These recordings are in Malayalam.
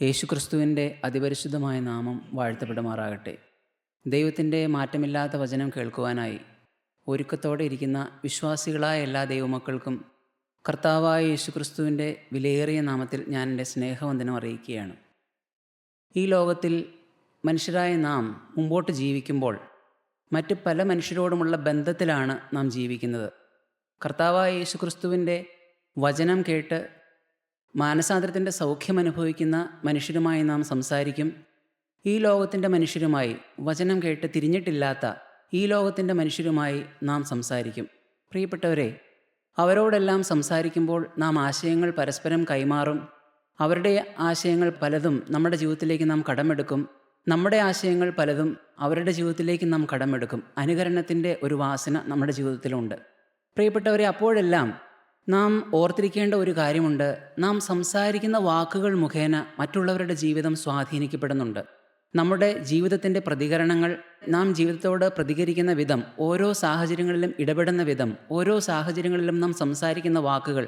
യേശുക്രിസ്തുവിൻ്റെ അതിപരിശുദ്ധമായ നാമം വാഴ്ത്തപ്പെടുമാറാകട്ടെ. ദൈവത്തിൻ്റെ മാറ്റമില്ലാത്ത വചനം കേൾക്കുവാനായി ഒരുക്കത്തോടെ ഇരിക്കുന്ന വിശ്വാസികളായ എല്ലാ ദൈവമക്കൾക്കും കർത്താവായ യേശുക്രിസ്തുവിൻ്റെ വിലയേറിയ നാമത്തിൽ ഞാൻ എൻ്റെ സ്നേഹവന്ദനം അറിയിക്കുകയാണ്. ഈ ലോകത്തിൽ മനുഷ്യരായ നാം മുമ്പോട്ട് ജീവിക്കുമ്പോൾ മറ്റ് പല മനുഷ്യരോടുമുള്ള ബന്ധത്തിലാണ് നാം ജീവിക്കുന്നത്. കർത്താവായ യേശുക്രിസ്തുവിൻ്റെ വചനം കേട്ട് മാനസാന്തരത്തിൻ്റെ സൗഖ്യം അനുഭവിക്കുന്ന മനുഷ്യരുമായി നാം സംസാരിക്കും. ഈ ലോകത്തിൻ്റെ മനുഷ്യരുമായി, വചനം കേട്ട് തിരിഞ്ഞിട്ടില്ലാത്ത ഈ ലോകത്തിൻ്റെ മനുഷ്യരുമായി നാം സംസാരിക്കും. പ്രിയപ്പെട്ടവരെ, അവരോടെല്ലാം സംസാരിക്കുമ്പോൾ നാം ആശയങ്ങൾ പരസ്പരം കൈമാറും. അവരുടെ ആശയങ്ങൾ പലതും നമ്മുടെ ജീവിതത്തിലേക്ക് നാം കടമെടുക്കും. നമ്മുടെ ആശയങ്ങൾ പലതും അവരുടെ ജീവിതത്തിലേക്ക് നാം കടമെടുക്കും. അനുകരണത്തിൻ്റെ ഒരു വാസന നമ്മുടെ ജീവിതത്തിലുണ്ട്. പ്രിയപ്പെട്ടവരെ, അപ്പോഴെല്ലാം നാം ഓർത്തിരിക്കേണ്ട ഒരു കാര്യമുണ്ട്. നാം സംസാരിക്കുന്ന വാക്കുകൾ മുഖേന മറ്റുള്ളവരുടെ ജീവിതം സ്വാധീനിക്കപ്പെടുന്നുണ്ട്. നമ്മുടെ ജീവിതത്തിൻ്റെ പ്രതികരണങ്ങൾ, നാം ജീവിതത്തോട് പ്രതികരിക്കുന്ന വിധം, ഓരോ സാഹചര്യങ്ങളിലും ഇടപെടുന്ന വിധം, ഓരോ സാഹചര്യങ്ങളിലും നാം സംസാരിക്കുന്ന വാക്കുകൾ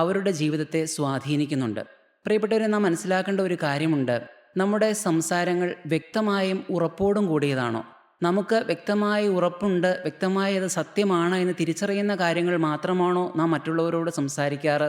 അവരുടെ ജീവിതത്തെ സ്വാധീനിക്കുന്നുണ്ട്. പ്രിയപ്പെട്ടവരെ, നാം മനസ്സിലാക്കേണ്ട ഒരു കാര്യമുണ്ട്. നമ്മുടെ സംസാരങ്ങൾ വ്യക്തമായും ഉറപ്പോടും കൂടിയതാണോ? നമുക്ക് വ്യക്തമായി ഉറപ്പുണ്ട്, വ്യക്തമായി അത് സത്യമാണ് എന്ന് തിരിച്ചറിയുന്ന കാര്യങ്ങൾ മാത്രമാണോ നാം മറ്റുള്ളവരോട് സംസാരിക്കാറ്?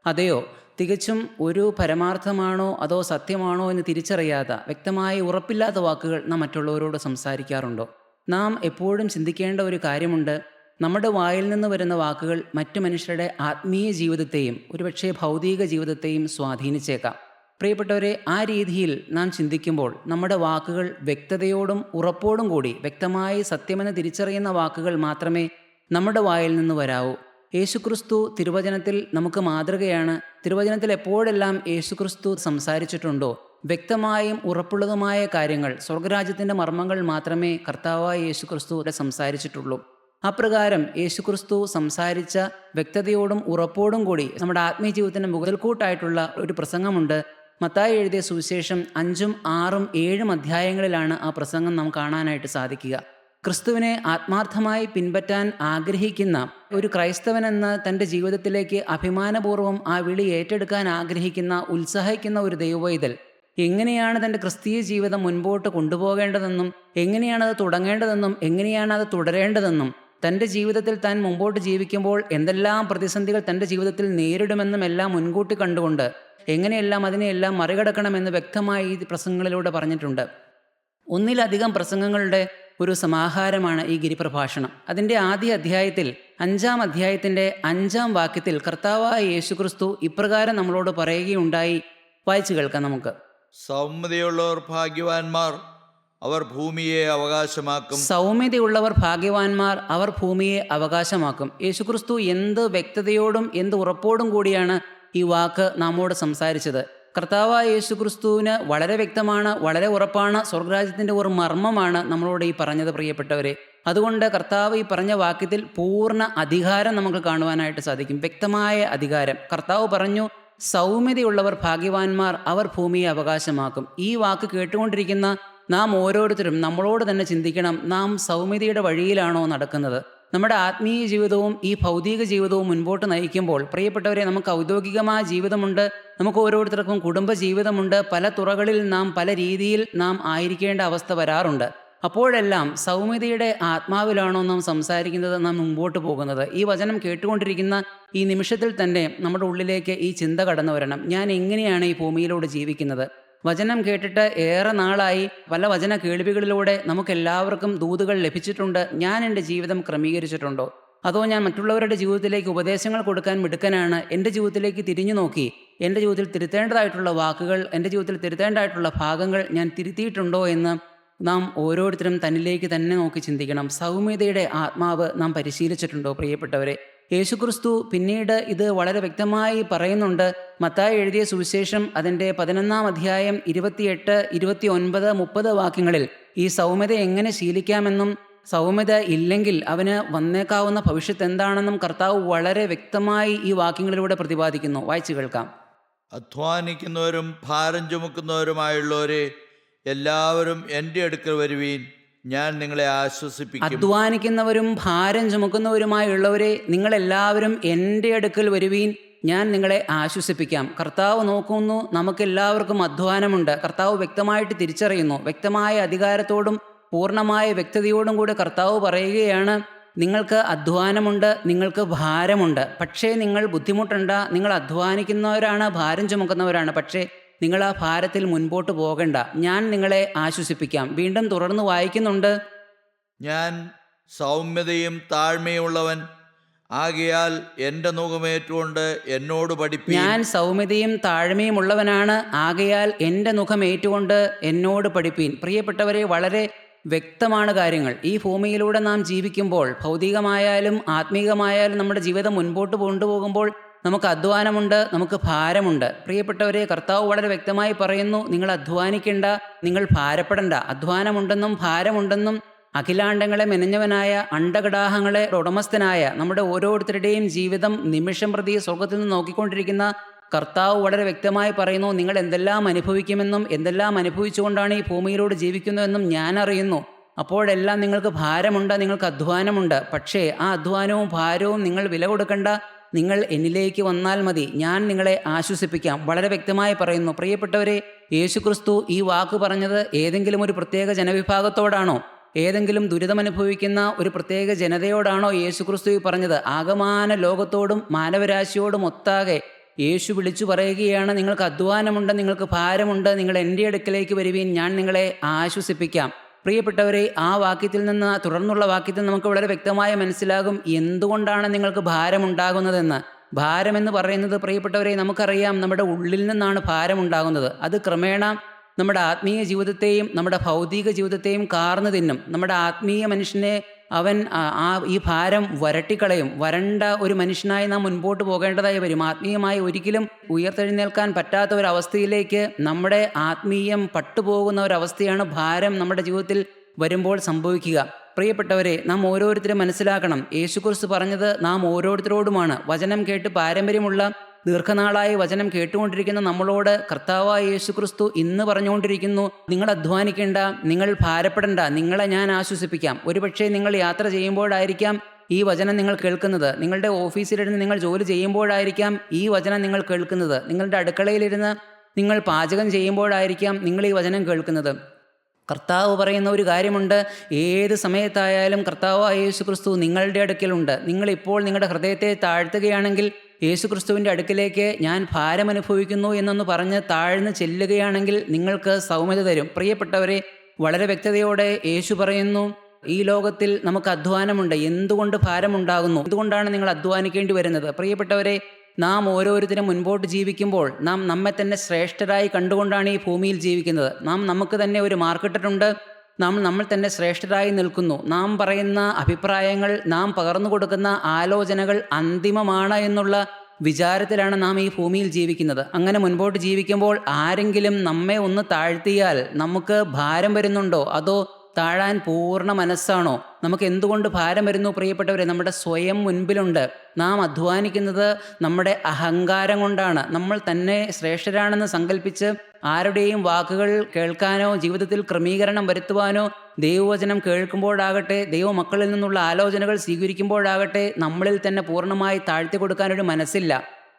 അതെയോ തികച്ചും ഒരു പരമാർത്ഥമാണോ അതോ സത്യമാണോ എന്ന് തിരിച്ചറിയാത്ത, വ്യക്തമായി ഉറപ്പില്ലാത്ത വാക്കുകൾ നാം മറ്റുള്ളവരോട് സംസാരിക്കാറുണ്ടോ? നാം എപ്പോഴും ചിന്തിക്കേണ്ട ഒരു കാര്യമുണ്ട്. നമ്മുടെ വായിൽ നിന്ന് വരുന്ന വാക്കുകൾ മറ്റു മനുഷ്യരുടെ ആത്മീയ ജീവിതത്തെയും ഒരുപക്ഷെ ഭൗതിക ജീവിതത്തെയും സ്വാധീനിച്ചേക്കാം. പ്രിയപ്പെട്ടവരെ, ആ രീതിയിൽ നാം ചിന്തിക്കുമ്പോൾ നമ്മുടെ വാക്കുകൾ വ്യക്തതയോടും ഉറപ്പോടും കൂടി, വ്യക്തമായി സത്യമെന്ന് തിരിച്ചറിയുന്ന വാക്കുകൾ മാത്രമേ നമ്മുടെ വായിൽ നിന്ന് വരാവൂ. യേശുക്രിസ്തു തിരുവചനത്തിൽ നമുക്ക് മാതൃകയാണ്. തിരുവചനത്തിൽ എപ്പോഴെല്ലാം യേശുക്രിസ്തു സംസാരിച്ചിട്ടുണ്ടോ, വ്യക്തമായും ഉറപ്പുള്ളതുമായ കാര്യങ്ങൾ, സ്വർഗരാജ്യത്തിൻ്റെ മർമ്മങ്ങൾ മാത്രമേ കർത്താവായ യേശുക്രിസ്തുവിടെ സംസാരിച്ചിട്ടുള്ളൂ. അപ്രകാരം യേശുക്രിസ്തു സംസാരിച്ച വ്യക്തതയോടും ഉറപ്പോടും കൂടി നമ്മുടെ ആത്മീയ ജീവിതത്തിൻ്റെ മുതൽക്കൂട്ടായിട്ടുള്ള ഒരു പ്രസംഗമുണ്ട്. മത്തായി എഴുതിയ സുവിശേഷം 5, 6, 7 അധ്യായങ്ങളിലാണ് ആ പ്രസംഗം നാം കാണാനായിട്ട് സാധിക്കുക. ക്രിസ്തുവിനെ ആത്മാർത്ഥമായി പിൻപറ്റാൻ ആഗ്രഹിക്കുന്ന ഒരു ക്രൈസ്തവനെന്ന് തൻ്റെ ജീവിതത്തിലേക്ക് അഭിമാനപൂർവ്വം ആ വിളി ഏറ്റെടുക്കാൻ ആഗ്രഹിക്കുന്ന, ഉത്സാഹിക്കുന്ന ഒരു ദൈവവൈതൽ എങ്ങനെയാണ് തൻ്റെ ക്രിസ്തീയ ജീവിതം മുൻപോട്ട് കൊണ്ടുപോകേണ്ടതെന്നും, എങ്ങനെയാണത് തുടങ്ങേണ്ടതെന്നും, എങ്ങനെയാണത് തുടരേണ്ടതെന്നും, തൻ്റെ ജീവിതത്തിൽ താൻ മുമ്പോട്ട് ജീവിക്കുമ്പോൾ എന്തെല്ലാം പ്രതിസന്ധികൾ തൻ്റെ ജീവിതത്തിൽ നേരിടുമെന്നും എല്ലാം മുൻകൂട്ടി കണ്ടുകൊണ്ട് എങ്ങനെയെല്ലാം അതിനെയെല്ലാം മറികടക്കണമെന്ന് വ്യക്തമായി ഈ പ്രസംഗങ്ങളിലൂടെ പറഞ്ഞിട്ടുണ്ട്. ഒന്നിലധികം പ്രസംഗങ്ങളുടെ ഒരു സമാഹാരമാണ് ഈ ഗിരിപ്രഭാഷണം. അതിൻ്റെ ആദ്യ അധ്യായത്തിൽ 5-ാം അധ്യായത്തിൻ്റെ 5-ാം വാക്യത്തിൽ കർത്താവായ യേശുക്രിസ്തു ഇപ്രകാരം നമ്മളോട് പറയുകയുണ്ടായി. വായിച്ചു കേൾക്കാം നമുക്ക്. സൗമ്യതയുള്ളവർ ഭാഗ്യവാന്മാർ, അവർ ഭൂമിയെ അവകാശമാക്കും. സൗമ്യതയുള്ളവർ ഭാഗ്യവാന്മാർ, അവർ ഭൂമിയെ അവകാശമാക്കും. യേശുക്രിസ്തു എന്ത് വ്യക്തതയോടും എന്ത് ഉറപ്പോടും കൂടിയാണ് ഈ വാക്ക് നമ്മോട് സംസാരിച്ചത്. കർത്താവായ യേശുക്രിസ്തുവിന് വളരെ വ്യക്തമാണ്, വളരെ ഉറപ്പാണ്, സ്വർഗരാജ്യത്തിൻ്റെ ഒരു മർമ്മമാണ് നമ്മളോട് ഈ പറഞ്ഞത്. പ്രിയപ്പെട്ടവരെ, അതുകൊണ്ട് കർത്താവ് ഈ പറഞ്ഞ വാക്യത്തിൽ പൂർണ്ണ അധികാരം നമുക്ക് കാണുവാനായിട്ട് സാധിക്കും, വ്യക്തമായ അധികാരം. കർത്താവ് പറഞ്ഞു, സൗമ്യതയുള്ളവർ ഭാഗ്യവാന്മാർ, അവർ ഭൂമിയെ അവകാശമാക്കും. ഈ വാക്ക് കേട്ടുകൊണ്ടിരിക്കുന്ന നാം ഓരോരുത്തരും നമ്മളോട് തന്നെ ചിന്തിക്കണം, നാം സൗമ്യതയുടെ വഴിയിലാണോ നടക്കുന്നത്? നമ്മുടെ ആത്മീയ ജീവിതവും ഈ ഭൗതിക ജീവിതവും മുൻപോട്ട് നയിക്കുമ്പോൾ പ്രിയപ്പെട്ടവരെ, നമുക്ക് ഔദ്യോഗികമായ ജീവിതമുണ്ട്, നമുക്ക് ഓരോരുത്തർക്കും കുടുംബ ജീവിതമുണ്ട്. പല തുറകളിൽ നാം പല രീതിയിൽ നാം ആയിരിക്കേണ്ട അവസ്ഥ വരാറുണ്ട്. അപ്പോഴെല്ലാം സൗമ്യതയുടെ ആത്മാവിലാണോ നാം സംസാരിക്കുന്നത്, നാം മുമ്പോട്ട് പോകുന്നത്? ഈ വചനം കേട്ടുകൊണ്ടിരിക്കുന്ന ഈ നിമിഷത്തിൽ തന്നെ നമ്മുടെ ഉള്ളിലേക്ക് ഈ ചിന്ത കടന്നു വരണം. ഞാൻ എങ്ങനെയാണ് ഈ ഭൂമിയിലൂടെ ജീവിക്കുന്നത്? വചനം കേട്ടിട്ട് ഏറെ നാളായി, പല വചന കേൾവികളിലൂടെ നമുക്കെല്ലാവർക്കും ദൂതുകൾ ലഭിച്ചിട്ടുണ്ട്. ഞാൻ എൻ്റെ ജീവിതം ക്രമീകരിച്ചിട്ടുണ്ടോ? അതോ ഞാൻ മറ്റുള്ളവരുടെ ജീവിതത്തിലേക്ക് ഉപദേശങ്ങൾ കൊടുക്കാൻ മിടുക്കനാണ്? എൻ്റെ ജീവിതത്തിലേക്ക് തിരിഞ്ഞു നോക്കി എൻ്റെ ജീവിതത്തിൽ തിരുത്തേണ്ടതായിട്ടുള്ള വാക്കുകൾ, എൻ്റെ ജീവിതത്തിൽ തിരുത്തേണ്ടതായിട്ടുള്ള ഭാഗങ്ങൾ ഞാൻ തിരുത്തിയിട്ടുണ്ടോ എന്ന് നാം ഓരോരുത്തരും തന്നിലേക്ക് തന്നെ നോക്കി ചിന്തിക്കണം. സൗമ്യതയുടെ ആത്മാവ് നാം പരിശീലിച്ചിട്ടുണ്ടോ? പ്രിയപ്പെട്ടവരെ, യേശുക്രിസ്തു പിന്നീട് ഇത് വളരെ വ്യക്തമായി പറയുന്നുണ്ട്. മത്തായി എഴുതിയ സുവിശേഷം അതിൻ്റെ 11-ാം അധ്യായം 28, 29, 30 വാക്യങ്ങളിൽ ഈ സൗമ്യത എങ്ങനെ ശീലിക്കാമെന്നും സൗമ്യത ഇല്ലെങ്കിൽ അവന് വന്നേക്കാവുന്ന ഭവിഷ്യത്ത് എന്താണെന്നും കർത്താവ് വളരെ വ്യക്തമായി ഈ വാക്യങ്ങളിലൂടെ പ്രതിപാദിക്കുന്നു. വായിച്ചു കേൾക്കാം. അധ്വാനിക്കുന്നവരും ഭാരം ചുമക്കുന്നവരുമായുള്ളവരെ എല്ലാവരും എൻ്റെ അടുക്കൽ വരുവീൻ, ഞാൻ നിങ്ങളെ ആശ്വസിപ്പിക്കും. അധ്വാനിക്കുന്നവരും ഭാരം ചുമക്കുന്നവരുമായുള്ളവരെ, നിങ്ങളെല്ലാവരും എൻ്റെ അടുക്കൽ വരുവീൻ, ഞാൻ നിങ്ങളെ ആശ്വസിപ്പിക്കാം. കർത്താവ് നോക്കുന്നു, നമുക്കെല്ലാവർക്കും അധ്വാനമുണ്ട്. കർത്താവ് വ്യക്തമായിട്ട് തിരിച്ചറിയുന്നു. വ്യക്തമായ അധികാരത്തോടും പൂർണ്ണമായ വ്യക്തതയോടും കൂടി കർത്താവ് പറയുകയാണ്, നിങ്ങൾക്ക് അധ്വാനമുണ്ട്, നിങ്ങൾക്ക് ഭാരമുണ്ട്. പക്ഷേ നിങ്ങൾ ബുദ്ധിമുട്ടണ്ട. നിങ്ങൾ അധ്വാനിക്കുന്നവരാണ്, ഭാരം ചുമക്കുന്നവരാണ്. പക്ഷേ നിങ്ങൾ ആ ഭാരത്തിൽ മുൻപോട്ട് പോകണ്ട. ഞാൻ നിങ്ങളെ ആശ്വസിപ്പിക്കാം. വീണ്ടും തുടർന്ന് വായിക്കുന്നുണ്ട്, ഞാൻ സൗമ്യതയും താഴ്മയുമുള്ളവൻ ആകയാൽ എൻ്റെ നുഖമേറ്റുകൊണ്ട് എന്നോട് പഠിപ്പീൻ. ഞാൻ സൗമ്യതയും താഴ്മയും ഉള്ളവനാണ്, ആകയാൽ എൻ്റെ മുഖമേറ്റുകൊണ്ട് എന്നോട് പഠിപ്പീൻ. പ്രിയപ്പെട്ടവരെ, വളരെ വ്യക്തമാണ് കാര്യങ്ങൾ. ഈ ഭൂമിയിലൂടെ നാം ജീവിക്കുമ്പോൾ, ഭൗതികമായാലും ആത്മീകമായാലും നമ്മുടെ ജീവിതം മുൻപോട്ട് കൊണ്ടുപോകുമ്പോൾ നമുക്ക് അധ്വാനമുണ്ട്, നമുക്ക് ഭാരമുണ്ട്. പ്രിയപ്പെട്ടവരെ, കർത്താവ് വളരെ വ്യക്തമായി പറയുന്നു, നിങ്ങൾ അധ്വാനിക്കേണ്ട, നിങ്ങൾ ഭാരപ്പെടണ്ട. അധ്വാനമുണ്ടെന്നും ഭാരമുണ്ടെന്നും അഖിലാണ്ടങ്ങളെ മെനഞ്ഞവനായ, അണ്ടകടാഹങ്ങളെ ഉടമസ്ഥനായ, നമ്മുടെ ഓരോരുത്തരുടെയും ജീവിതം നിമിഷം പ്രതി സ്വർഗത്തിൽ നിന്ന് നോക്കിക്കൊണ്ടിരിക്കുന്ന കർത്താവ് വളരെ വ്യക്തമായി പറയുന്നു, നിങ്ങൾ എന്തെല്ലാം അനുഭവിക്കുമെന്നും എന്തെല്ലാം അനുഭവിച്ചുകൊണ്ടാണ് ഈ ഭൂമിയിലൂടെ ജീവിക്കുന്നതെന്നും ഞാൻ അറിയുന്നു. അപ്പോഴെല്ലാം നിങ്ങൾക്ക് ഭാരമുണ്ട്, നിങ്ങൾക്ക് അധ്വാനമുണ്ട്. പക്ഷേ ആ അധ്വാനവും ഭാരവും നിങ്ങൾ വില കൊടുക്കണ്ട. നിങ്ങൾ എന്നിലേക്ക് വന്നാൽ മതി, ഞാൻ നിങ്ങളെ ആശ്വസിപ്പിക്കാം. വളരെ വ്യക്തമായി പറയുന്നു. പ്രിയപ്പെട്ടവരെ, യേശുക്രിസ്തു ഈ വാക്ക് പറഞ്ഞത് ഏതെങ്കിലും ഒരു പ്രത്യേക ജനവിഭാഗത്തോടാണോ, ഏതെങ്കിലും ദുരിതമനുഭവിക്കുന്ന ഒരു പ്രത്യേക ജനതയോടാണോ യേശുക്രിസ്തു പറഞ്ഞത്? ആകമാന ലോകത്തോടും മാനവരാശിയോടും ഒത്താകെ യേശു വിളിച്ചു പറയുകയാണ്, നിങ്ങൾക്ക് അധ്വാനമുണ്ട്, നിങ്ങൾക്ക് ഭാരമുണ്ട്, നിങ്ങൾ എൻ്റെ അടുക്കലേക്ക് വരുവീൻ, ഞാൻ നിങ്ങളെ ആശ്വസിപ്പിക്കാം. പ്രിയപ്പെട്ടവരെ, ആ വാക്യത്തിൽ നിന്ന് തുടർന്നുള്ള വാക്യത്തിൽ നമുക്ക് വളരെ വ്യക്തമായി മനസ്സിലാകും എന്തുകൊണ്ടാണ് നിങ്ങൾക്ക് ഭാരമുണ്ടാകുന്നതെന്ന്. ഭാരമെന്ന് പറയുന്നത്, പ്രിയപ്പെട്ടവരെ, നമുക്കറിയാം നമ്മുടെ ഉള്ളിൽ നിന്നാണ് ഭാരമുണ്ടാകുന്നത്. അത് ക്രമേണ നമ്മുടെ ആത്മീയ ജീവിതത്തെയും നമ്മുടെ ഭൗതിക ജീവിതത്തെയും കാർന്നു തിന്നും. നമ്മുടെ ആത്മീയ മനുഷ്യനെ അവൻ ഈ ഭാരം വരട്ടിക്കളയും. വരണ്ട ഒരു മനുഷ്യനായി നാം മുൻപോട്ട് പോകേണ്ടതായി വരും. ആത്മീയമായി ഒരിക്കലും ഉയർത്തെഴുന്നേൽക്കാൻ പറ്റാത്ത ഒരവസ്ഥയിലേക്ക് നമ്മുടെ ആത്മീയം പട്ടുപോകുന്ന ഒരവസ്ഥയാണ് ഭാരം നമ്മുടെ ജീവിതത്തിൽ വരുമ്പോൾ സംഭവിക്കുക. പ്രിയപ്പെട്ടവരെ, നാം ഓരോരുത്തരും മനസ്സിലാക്കണം, യേശുക്രിസ്തു പറഞ്ഞത് നാം ഓരോരുത്തരോടുമാണ്. വചനം കേട്ട് പാരമ്പര്യമുള്ള ദീർഘനാളായി വചനം കേട്ടുകൊണ്ടിരിക്കുന്ന നമ്മളോട് കർത്താവായ യേശുക്രിസ്തു ഇന്ന് പറഞ്ഞുകൊണ്ടിരിക്കുന്നു, നിങ്ങൾ അധ്വാനിക്കേണ്ട, നിങ്ങൾ ഭാരപ്പെടേണ്ട, നിങ്ങളെ ഞാൻ ആശ്വസിപ്പിക്കാം. ഒരുപക്ഷെ നിങ്ങൾ യാത്ര ചെയ്യുമ്പോഴായിരിക്കാം ഈ വചനം നിങ്ങൾ കേൾക്കുന്നത്. നിങ്ങളുടെ ഓഫീസിലിരുന്ന് നിങ്ങൾ ജോലി ചെയ്യുമ്പോഴായിരിക്കാം ഈ വചനം നിങ്ങൾ കേൾക്കുന്നത്. നിങ്ങളുടെ അടുക്കളയിലിരുന്ന് നിങ്ങൾ പാചകം ചെയ്യുമ്പോഴായിരിക്കാം നിങ്ങൾ ഈ വചനം കേൾക്കുന്നത്. കർത്താവ് പറയുന്ന ഒരു കാര്യമുണ്ട്, ഏത് സമയത്തായാലും കർത്താവായ യേശുക്രിസ്തു നിങ്ങളുടെ അടുക്കലുണ്ട്. നിങ്ങളിപ്പോൾ നിങ്ങളുടെ ഹൃദയത്തെ താഴ്ത്തുകയാണെങ്കിൽ, യേശുക്രിസ്തുവിൻ്റെ അടുക്കിലേക്ക് ഞാൻ ഭാരമനുഭവിക്കുന്നു എന്നൊന്ന് പറഞ്ഞ് താഴ്ന്ന് ചെല്ലുകയാണെങ്കിൽ നിങ്ങൾക്ക് സൗമ്യത തരും. പ്രിയപ്പെട്ടവരെ, വളരെ വ്യക്തതയോടെ യേശു പറയുന്നു, ഈ ലോകത്തിൽ നമുക്ക് അധ്വാനമുണ്ട്. എന്തുകൊണ്ട് ഭാരമുണ്ടാകുന്നു? എന്തുകൊണ്ടാണ് നിങ്ങൾ അധ്വാനിക്കേണ്ടി വരുന്നത്? പ്രിയപ്പെട്ടവരെ, നാം ഓരോരുത്തരും മുൻപോട്ട് ജീവിക്കുമ്പോൾ നാം നമ്മെ തന്നെ ശ്രേഷ്ഠരായി കണ്ടുകൊണ്ടാണ് ഈ ഭൂമിയിൽ ജീവിക്കുന്നത്. നമുക്ക് തന്നെ ഒരു മാർക്കറ്റുണ്ട്. നമ്മൾ തന്നെ ശ്രേഷ്ഠരായി നിൽക്കുന്നു. നാം പറയുന്ന അഭിപ്രായങ്ങൾ, നാം പകർന്നു കൊടുക്കുന്ന ആലോചനകൾ അന്തിമമാണ് എന്നുള്ള വിചാരത്തിലാണ് നാം ഈ ഭൂമിയിൽ ജീവിക്കുന്നത്. അങ്ങനെ മുൻപോട്ട് ജീവിക്കുമ്പോൾ ആരെങ്കിലും നമ്മെ ഒന്ന് താഴ്ത്തിയാൽ നമുക്ക് ഭാരം വരുന്നുണ്ടോ? അതോ താഴാൻ പൂർണ്ണ മനസ്സാണോ? നമുക്ക് എന്തുകൊണ്ട് ഭാരം വരുന്നു? പ്രിയപ്പെട്ടവരെ, നമ്മുടെ സ്വയം മുൻപിലുണ്ട്. നാം അധ്വാനിക്കുന്നത് നമ്മുടെ അഹങ്കാരം കൊണ്ടാണ്. നമ്മൾ തന്നെ ശ്രേഷ്ഠരാണെന്ന് സങ്കല്പിച്ച് ആരുടെയും വാക്കുകൾ കേൾക്കാനോ ജീവിതത്തിൽ ക്രമീകരണം വരുത്തുവാനോ, ദൈവവചനം കേൾക്കുമ്പോഴാകട്ടെ, ദൈവമക്കളിൽ നിന്നുള്ള ആലോചനകൾ സ്വീകരിക്കുമ്പോഴാകട്ടെ നമ്മളിൽ തന്നെ പൂർണ്ണമായി താഴ്ത്തി കൊടുക്കാനൊരു മനസ്സില്ല.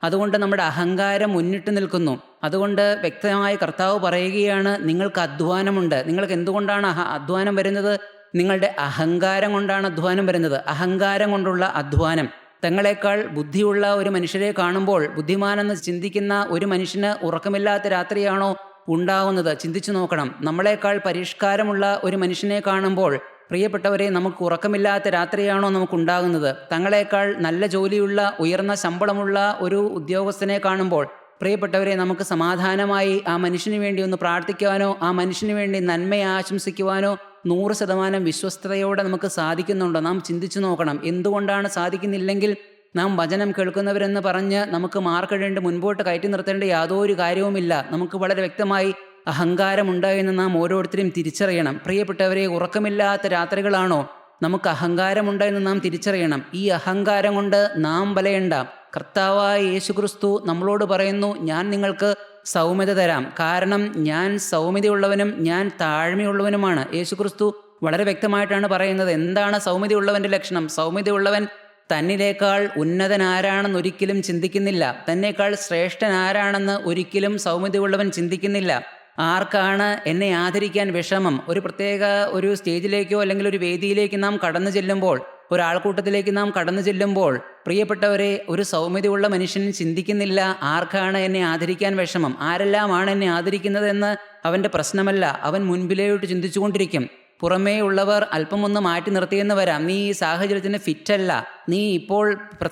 അതുകൊണ്ട് നമ്മുടെ അഹങ്കാരം മുന്നിട്ട് നിൽക്കുന്നു. അതുകൊണ്ട് വ്യക്തമായി കർത്താവ് പറയുകയാണ്, നിങ്ങൾക്ക് അധ്വാനമുണ്ട്. നിങ്ങൾക്ക് എന്തുകൊണ്ടാണ് അധ്വാനം വരുന്നത്? നിങ്ങളുടെ അഹങ്കാരം കൊണ്ടാണ് അധ്വാനം വരുന്നത്. അഹങ്കാരം കൊണ്ടുള്ള അധ്വാനം. തങ്ങളെക്കാൾ ബുദ്ധിയുള്ള ഒരു മനുഷ്യരെ കാണുമ്പോൾ ബുദ്ധിമാനെന്ന് ചിന്തിക്കുന്ന ഒരു മനുഷ്യന് ഉറക്കമില്ലാത്ത രാത്രിയാണോ ഉണ്ടാകുന്നത്? ചിന്തിച്ചു നോക്കണം. നമ്മളെക്കാൾ പരിഷ്കാരമുള്ള ഒരു മനുഷ്യനെ കാണുമ്പോൾ പ്രിയപ്പെട്ടവരെ, നമുക്ക് ഉറക്കമില്ലാത്ത രാത്രിയാണോ നമുക്കുണ്ടാകുന്നത്? തങ്ങളെക്കാൾ നല്ല ജോലിയുള്ള ഉയർന്ന ശമ്പളമുള്ള ഒരു ഉദ്യോഗസ്ഥനെ കാണുമ്പോൾ പ്രിയപ്പെട്ടവരെ, നമുക്ക് സമാധാനമായി ആ മനുഷ്യന് വേണ്ടി ഒന്ന് പ്രാർത്ഥിക്കുവാനോ, ആ മനുഷ്യന് വേണ്ടി നന്മയെ ആശംസിക്കുവാനോ 100% വിശ്വസ്തയോടെ നമുക്ക് സാധിക്കുന്നുണ്ടോ? നാം ചിന്തിച്ചു നോക്കണം. എന്തുകൊണ്ടാണ് സാധിക്കുന്നില്ലെങ്കിൽ നാം വചനം കേൾക്കുന്നവരെന്ന് പറഞ്ഞ് നമുക്ക് മാർക്കിടേണ്ട, മുൻപോട്ട് കയറ്റി നിർത്തേണ്ട യാതൊരു കാര്യവുമില്ല. നമുക്ക് വളരെ വ്യക്തമായി അഹങ്കാരമുണ്ട് എന്ന് നാം ഓരോരുത്തരും തിരിച്ചറിയണം. പ്രിയപ്പെട്ടവരെ, ഉറക്കമില്ലാത്ത രാത്രികളാണോ? നമുക്ക് അഹങ്കാരമുണ്ട് എന്ന് നാം തിരിച്ചറിയണം. ഈ അഹങ്കാരം കൊണ്ട് നാം വലയണ്ട. കർത്താവായ യേശുക്രിസ്തു നമ്മളോട് പറയുന്നു, ഞാൻ നിങ്ങൾക്ക് സൗമ്യത തരാം. കാരണം ഞാൻ സൗമ്യതയുള്ളവനും ഞാൻ താഴ്മയുള്ളവനുമാണ്. യേശുക്രിസ്തു വളരെ വ്യക്തമായിട്ടാണ് പറയുന്നത്. എന്താണ് സൗമ്യതയുള്ളവൻ്റെ ലക്ഷണം? സൗമ്യതയുള്ളവൻ തന്നിലേക്കാൾ ഉന്നതൻ ആരാണെന്ന് ഒരിക്കലും ചിന്തിക്കുന്നില്ല. തന്നേക്കാൾ ശ്രേഷ്ഠൻ ആരാണെന്ന് ഒരിക്കലും സൗമ്യതയുള്ളവൻ ചിന്തിക്കുന്നില്ല. ആർക്കാണ് എന്നെ ആദരിക്കാൻ വിഷമം? ഒരു സ്റ്റേജിലേക്കോ അല്ലെങ്കിൽ ഒരു വേദിയിലേക്ക് നാം കടന്നു ചെല്ലുമ്പോൾ, ഒരാൾക്കൂട്ടത്തിലേക്ക് നാം കടന്നു ചെല്ലുമ്പോൾ, പ്രിയപ്പെട്ടവരെ, ഒരു സൗമ്യതയുള്ള മനുഷ്യൻ ചിന്തിക്കുന്നില്ല ആർക്കാണ് എന്നെ ആദരിക്കാൻ വിഷമം, ആരെല്ലാമാണ് എന്നെ ആദരിക്കുന്നതെന്ന് അവൻ്റെ പ്രശ്നമല്ല. അവൻ മുൻപിലോട്ട് ചിന്തിച്ചുകൊണ്ടിരിക്കും. പുറമേ ഉള്ളവർ അല്പം ഒന്ന് മാറ്റി നിർത്തിയെന്ന് വരാം. നീ ഈ സാഹചര്യത്തിന് ഫിറ്റല്ല, നീ ഇപ്പോൾ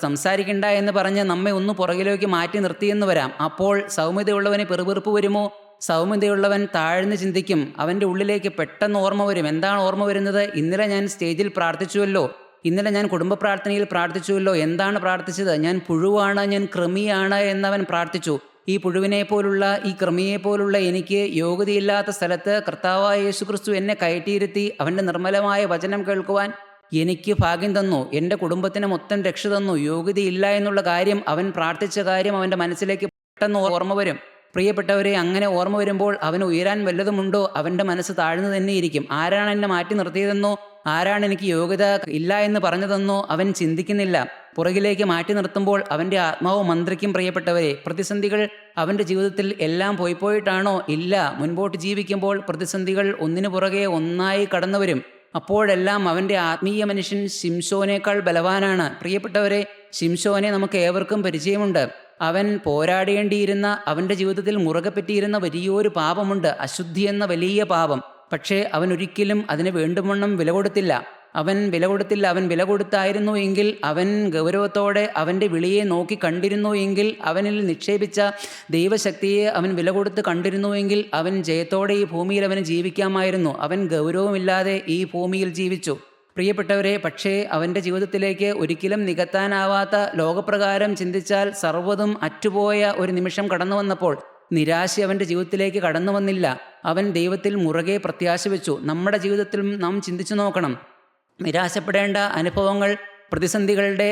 സംസാരിക്കണ്ട എന്ന് പറഞ്ഞ് നമ്മെ ഒന്ന് പുറകിലേക്ക് മാറ്റി നിർത്തിയെന്ന് വരാം. അപ്പോൾ സൗമ്യതയുള്ളവന് പെറുപെറുപ്പ് വരുമോ? സൗമ്യതയുള്ളവൻ താഴ്ന്ന് ചിന്തിക്കും. അവൻ്റെ ഉള്ളിലേക്ക് പെട്ടെന്ന് ഓർമ്മ വരും. എന്താണ് ഓർമ്മ വരുന്നത്? ഇന്നലെ ഞാൻ സ്റ്റേജിൽ പ്രാർത്ഥിച്ചുവല്ലോ, ഇന്നലെ ഞാൻ കുടുംബ പ്രാർത്ഥനയിൽ പ്രാർത്ഥിച്ചുവല്ലോ. എന്താണ് പ്രാർത്ഥിച്ചത്? ഞാൻ പുഴുവാണ്, ഞാൻ കൃമിയാണ് എന്നവൻ പ്രാർത്ഥിച്ചു. ഈ പുഴുവിനെ പോലുള്ള, ഈ കൃമിയെ പോലുള്ള എനിക്ക് യോഗ്യതയില്ലാത്ത സ്ഥലത്ത് കർത്താവായ യേശുക്രിസ്തു എന്നെ കയറ്റിയിരുത്തി അവൻ്റെ നിർമ്മലമായ വചനം കേൾക്കുവാൻ എനിക്ക് ഭാഗ്യം തന്നു. എൻ്റെ കുടുംബത്തിന് മൊത്തം രക്ഷ തന്നു. യോഗ്യതയില്ല എന്നുള്ള കാര്യം, അവൻ പ്രാർത്ഥിച്ച കാര്യം അവൻ്റെ മനസ്സിലേക്ക് പെട്ടെന്ന് ഓർമ്മ വരും. പ്രിയപ്പെട്ടവരെ, അങ്ങനെ ഓർമ്മ വരുമ്പോൾ അവന് ഉയരാൻ വല്ലതുമുണ്ടോ? അവൻ്റെ മനസ്സ് താഴ്ന്നു തന്നെ ഇരിക്കും. ആരാണ് എന്നെ മാറ്റി നിർത്തിയതെന്നോ, ആരാണ് എനിക്ക് യോഗ്യത ഇല്ല എന്ന് പറഞ്ഞതെന്നോ അവൻ ചിന്തിക്കുന്നില്ല. പുറകിലേക്ക് മാറ്റി നിർത്തുമ്പോൾ അവൻ്റെ ആത്മാവ് മന്ത്രിക്കും. പ്രിയപ്പെട്ടവരെ, പ്രതിസന്ധികൾ അവൻ്റെ ജീവിതത്തിൽ എല്ലാം പോയിട്ടാണോ? ഇല്ല. മുൻപോട്ട് ജീവിക്കുമ്പോൾ പ്രതിസന്ധികൾ ഒന്നിനു പുറകെ ഒന്നായി കടന്നു വരും. അപ്പോഴെല്ലാം അവൻ്റെ ആത്മീയ മനുഷ്യൻ ശിംശോനേക്കാൾ ബലവാനാണ്. പ്രിയപ്പെട്ടവരെ, ശിംശോനെ നമുക്ക് ഏവർക്കും പരിചയമുണ്ട്. അവൻ പോരാടേണ്ടിയിരുന്ന, അവൻ്റെ ജീവിതത്തിൽ മുറുകെ പറ്റിയിരുന്ന വലിയൊരു പാപമുണ്ട്, അശുദ്ധി എന്ന വലിയ പാപം. പക്ഷേ അവൻ ഒരിക്കലും അതിന് വേണ്ടുവണ്ണം വില കൊടുത്തില്ല. അവൻ വില കൊടുത്തായിരുന്നു എങ്കിൽ, അവൻ ഗൗരവത്തോടെ അവൻ്റെ വിളിയെ നോക്കി കണ്ടിരുന്നു എങ്കിൽ, അവനിൽ നിക്ഷേപിച്ച ദൈവശക്തിയെ അവൻ വില കൊടുത്ത് കണ്ടിരുന്നു എങ്കിൽ, അവൻ ജയത്തോടെ ഈ ഭൂമിയിൽ അവന് ജീവിക്കാമായിരുന്നു. അവൻ ഗൗരവമില്ലാതെ ഈ ഭൂമിയിൽ ജീവിച്ചു. പ്രിയപ്പെട്ടവരെ, പക്ഷേ അവൻ്റെ ജീവിതത്തിലേക്ക് ഒരിക്കലും നികത്താനാവാത്ത, ലോകപ്രകാരം ചിന്തിച്ചാൽ സർവ്വതും അറ്റുപോയ ഒരു നിമിഷം കടന്നു വന്നപ്പോൾ നിരാശ അവൻ്റെ ജീവിതത്തിലേക്ക് കടന്നു വന്നില്ല. അവൻ ദൈവത്തിൽ മുറുകെ പ്രത്യാശ വെച്ചു. നമ്മുടെ ജീവിതത്തിലും നാം ചിന്തിച്ചു നോക്കണം. നിരാശപ്പെടേണ്ട അനുഭവങ്ങൾ, പ്രതിസന്ധികളുടെ